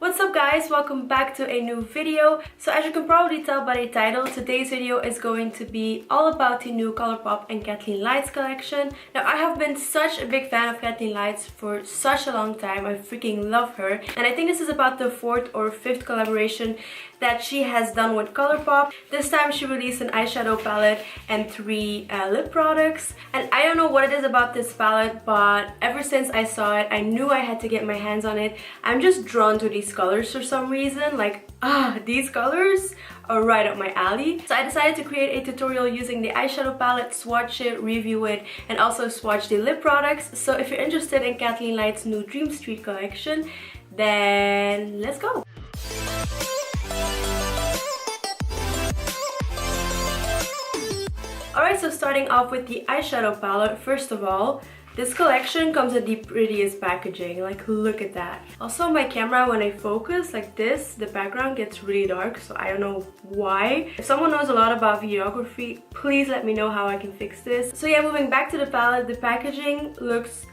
What's up guys, welcome back to a new video. So as you can probably tell by the title, today's video is going to be all about the new Colourpop and Kathleen Lights collection. Now I have been such a big fan of Kathleen Lights for such a long time. I freaking love her, and I think this is about the 4th or 5th collaboration that she has done with Colourpop. This time she released an eyeshadow palette and 3 lip products, and I don't know what it is about this palette, but ever since I saw it I knew I had to get my hands on it. I'm just drawn to these colors for some reason, like these colors are right up my alley. So I decided to create a tutorial using the eyeshadow palette, swatch it, review it, and also swatch the lip products. So if you're interested in Kathleen Lights' new Dream Street collection, then let's go. Alright, so starting off with the eyeshadow palette, first of all, this collection comes in the prettiest packaging, like look at that. Also my camera, when I focus like this, the background gets really dark, so I don't know why. If someone knows a lot about videography, please let me know how I can fix this. So yeah, moving back to the palette, the packaging looks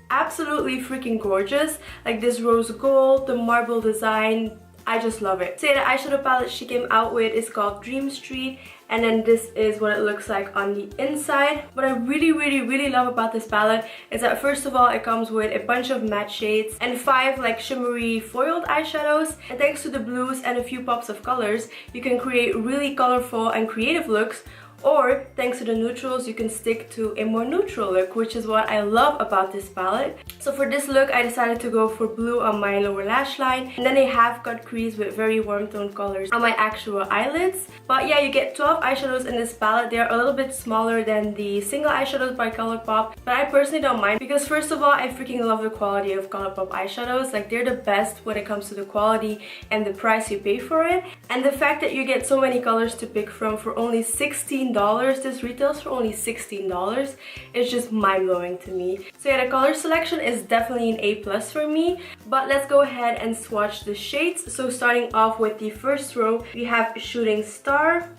absolutely freaking gorgeous. Like this rose gold, the marble design, I just love it. So yeah, the eyeshadow palette she came out with is called Dream Street, and then this is what it looks like on the inside. What I really love about this palette is that first of all it comes with a bunch of matte shades and 5 like shimmery foiled eyeshadows, and thanks to the blues and a few pops of colors you can create really colorful and creative looks. Or thanks to the neutrals you can stick to a more neutral look, which is what I love about this palette. So for this look I decided to go for blue on my lower lash line, and then a half cut crease with very warm tone colors on my actual eyelids. But yeah, you get 12 eyeshadows in this palette. They're a little bit smaller than the single eyeshadows by Colourpop, but I personally don't mind because first of all I freaking love the quality of Colourpop eyeshadows. Like they're the best when it comes to the quality and the price you pay for it. And the fact that you get so many colors to pick from for only $16, this retails for only $16, is just mind-blowing to me. So yeah, the color selection is definitely an A+ for me. But let's go ahead and swatch the shades. So starting off with the first row, we have Shooting Star,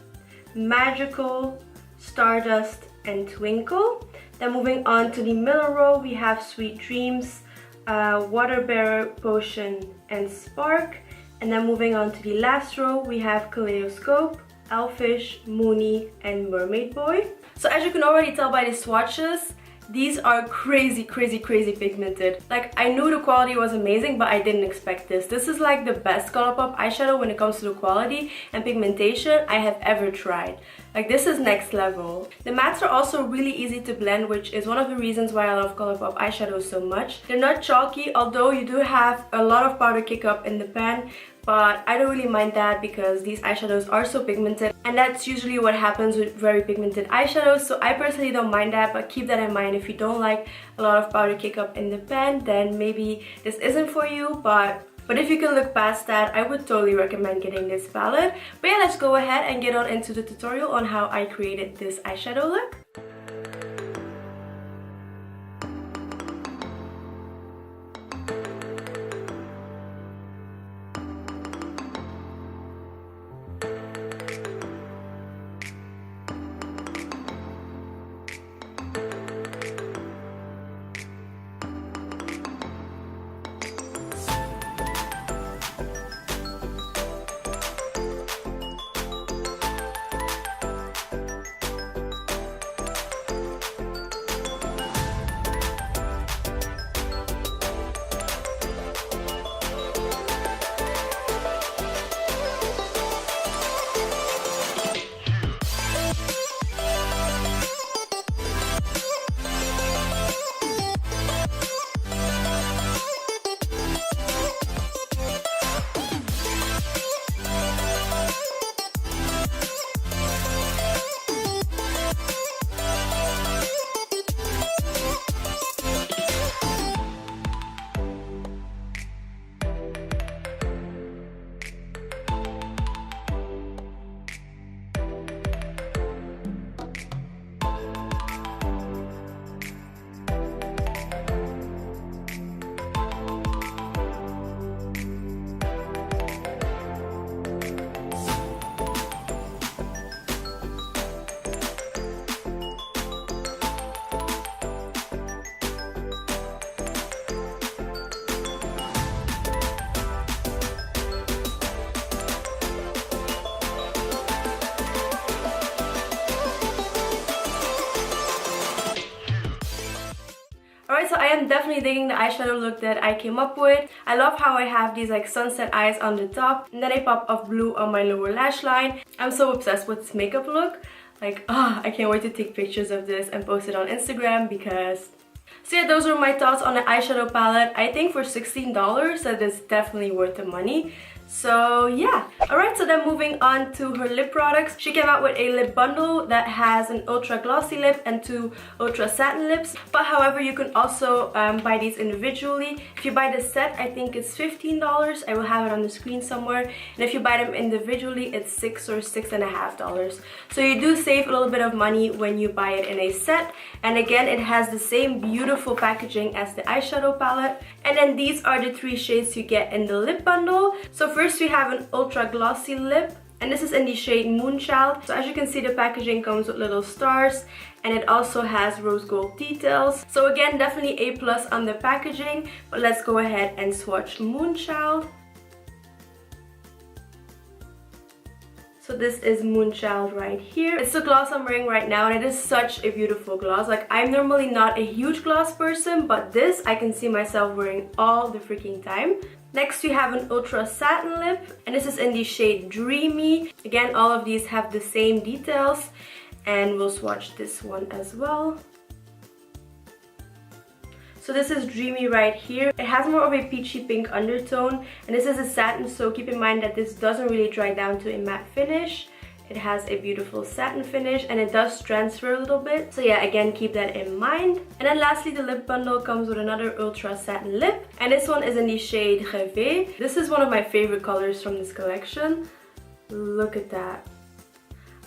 Magical, Stardust, and Twinkle. Then moving on to the middle row, we have Sweet Dreams, Water Bearer, Potion, and Spark. And then moving on to the last row, we have Kaleidoscope, Elfish, Moony, and Mermaid Boy. So as you can already tell by the swatches, these are crazy pigmented. Like I knew the quality was amazing, but I didn't expect this. This is like the best Colourpop eyeshadow when it comes to the quality and pigmentation I have ever tried. Like this is next level. The mattes are also really easy to blend, which is one of the reasons why I love Colourpop eyeshadows so much. They're not chalky, although you do have a lot of powder kick up in the pan, but I don't really mind that because these eyeshadows are so pigmented, and that's usually what happens with very pigmented eyeshadows. So I personally don't mind that, but keep that in mind. If you don't like a lot of powder kick up in the pan, then maybe this isn't for you, but if you can look past that, I would totally recommend getting this palette. But yeah, let's go ahead and get on into the tutorial on how I created this eyeshadow look. am definitely digging the eyeshadow look that I came up with. I love how I have these like sunset eyes on the top and then a pop of blue on my lower lash line. I'm so obsessed with this makeup look. Like, I can't wait to take pictures of this and post it on Instagram because... So yeah, those were my thoughts on the eyeshadow palette. I think for $16 that is definitely worth the money. So yeah. Alright, so then moving on to her lip products. She came out with a lip bundle that has an ultra glossy lip and 2 ultra satin lips. But however, you can also buy these individually. If you buy the set, I think it's $15. I will have it on the screen somewhere. And if you buy them individually, it's $6 or $6.50. So you do save a little bit of money when you buy it in a set. And again, it has the same beautiful packaging as the eyeshadow palette. And then these are the 3 shades you get in the lip bundle. So first we have an ultra glossy lip, and this is in the shade Moonchild. So as you can see, the packaging comes with little stars and it also has rose gold details. So again, definitely a plus on the packaging. But let's go ahead and swatch Moonchild. So this is Moonchild right here. It's the gloss I'm wearing right now, and it is such a beautiful gloss. Like, I'm normally not a huge gloss person, but this I can see myself wearing all the freaking time. Next we have an ultra satin lip, and this is in the shade Dreamy. Again, all of these have the same details, and we'll swatch this one as well. So this is Dreamy right here. It has more of a peachy pink undertone, and this is a satin, so keep in mind that this doesn't really dry down to a matte finish. It has a beautiful satin finish and it does transfer a little bit. So yeah, again, keep that in mind. And then lastly, the lip bundle comes with another ultra satin lip, and this one is in the shade Rêvé. This is one of my favorite colors from this collection. Look at that.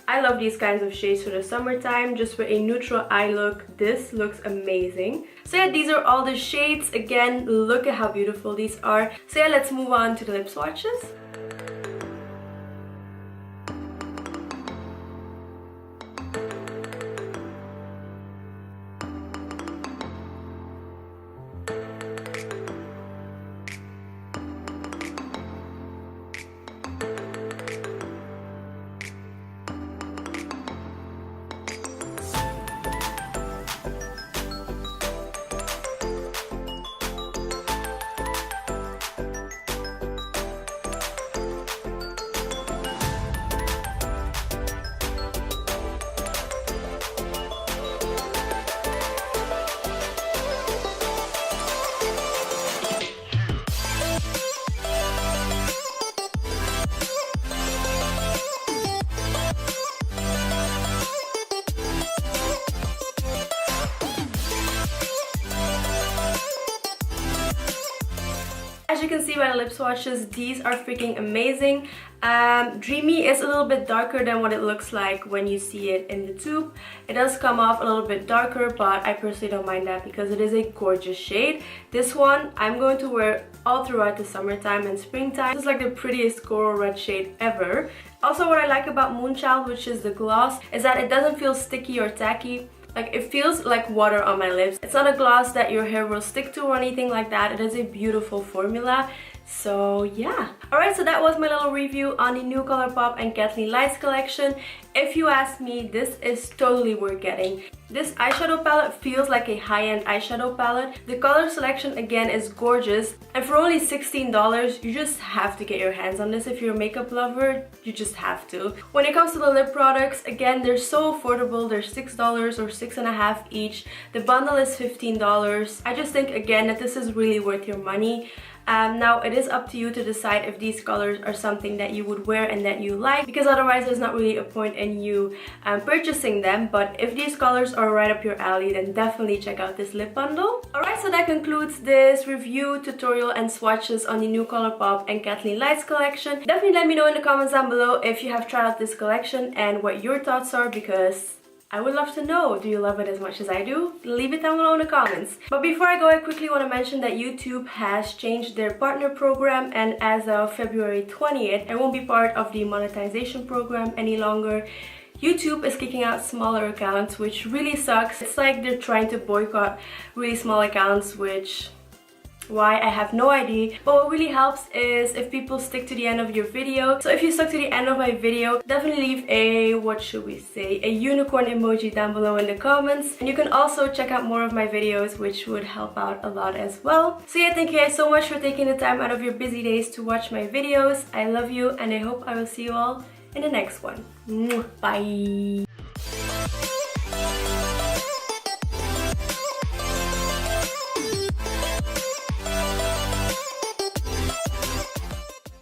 I love these kinds of shades for the summertime, just for a neutral eye look. This looks amazing. So yeah, these are all the shades. Again, look at how beautiful these are. So yeah, let's move on to the lip swatches. As you can see by the lip swatches, these are freaking amazing. Dreamy is a little bit darker than what it looks like when you see it in the tube. It does come off a little bit darker, but I personally don't mind that because it is a gorgeous shade. This one I'm going to wear all throughout the summertime and springtime. This is like the prettiest coral red shade ever. Also, what I like about Moonchild, which is the gloss, is that it doesn't feel sticky or tacky. Like, it feels like water on my lips. It's not a gloss that your hair will stick to or anything like that. It is a beautiful formula. So yeah. Alright, so that was my little review on the new Colourpop and Kathleen Lights collection. If you ask me, this is totally worth getting. This eyeshadow palette feels like a high-end eyeshadow palette. The color selection again is gorgeous, and for only $16 you just have to get your hands on this. If you're a makeup lover, you just have to. When it comes to the lip products, again, they're so affordable. They're $6 or $6.50 each. The bundle is $15. I just think again that this is really worth your money. Now it is up to you to decide if these colors are something that you would wear and that you like, because otherwise there's not really a point in you purchasing them. But if these colors are right up your alley, then definitely check out this lip bundle. Alright, so that concludes this review, tutorial and swatches on the new Colourpop and Kathleen Lights collection. Definitely let me know in the comments down below if you have tried out this collection and what your thoughts are, because I would love to know. Do you love it as much as I do? Leave it down below in the comments. But before I go, I quickly want to mention that YouTube has changed their partner program, and as of February 20th, I won't be part of the monetization program any longer. YouTube is kicking out smaller accounts, which really sucks. It's like they're trying to boycott really small accounts, which Why? I have no idea. But what really helps is if people stick to the end of your video. So if you stuck to the end of my video, definitely leave a, what should we say, a unicorn emoji down below in the comments. And you can also check out more of my videos, which would help out a lot as well. So yeah, thank you guys so much for taking the time out of your busy days to watch my videos. I love you and I hope I will see you all in the next one. Bye!